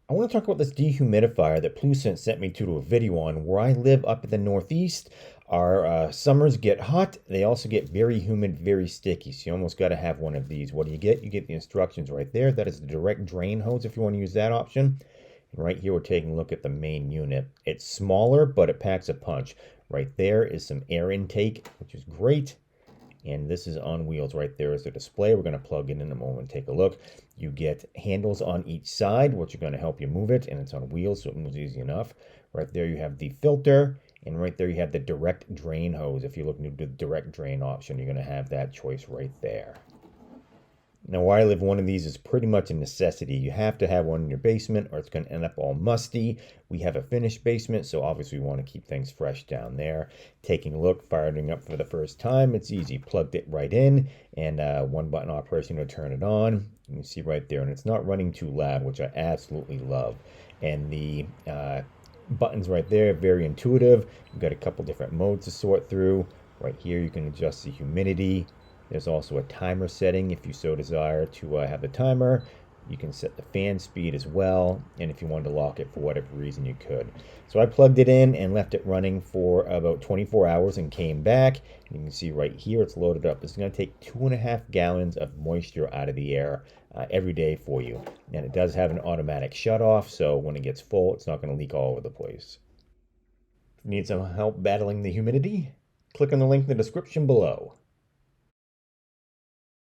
I want to talk about this dehumidifier that PlUSCENT sent me to do a video on. Where I live up in the Northeast, our summers get hot. They also get very humid, very sticky. So you almost got to have one of these. What do you get? You get the instructions right there. That is the direct drain hose if you want to use that option. And right here, we're taking a look at the main unit. It's smaller, but it packs a punch. Right there is some air intake, which is great. And this is on wheels. Right there is the display. We're going to plug in a moment and take a look. You get handles on each side, which are going to help you move it, and it's on wheels, so it moves easy enough. Right there you have the filter, and right there you have the direct drain hose. If you're looking to do the direct drain option, you're going to have that choice right there. Now, where I live, one of these is pretty much a necessity. You have to have one in your basement or it's going to end up all musty. We have a finished basement, so obviously we want to keep things fresh down there. Taking a look, firing up for the first time, it's easy. Plugged it right in, and one button operation to turn it on. You can see right there, and it's not running too loud, which I absolutely love. And the buttons right there, very intuitive. You've got a couple different modes to sort through. Right here, you can adjust the humidity. There's also a timer setting if you so desire to have the timer. You can set the fan speed as well, and if you wanted to lock it for whatever reason, you could. So I plugged it in and left it running for about 24 hours and came back. You can see right here it's loaded up. It's going to take 2.5 gallons of moisture out of the air every day for you. And it does have an automatic shutoff, so when it gets full, it's not going to leak all over the place. If you need some help battling the humidity, click on the link in the description below.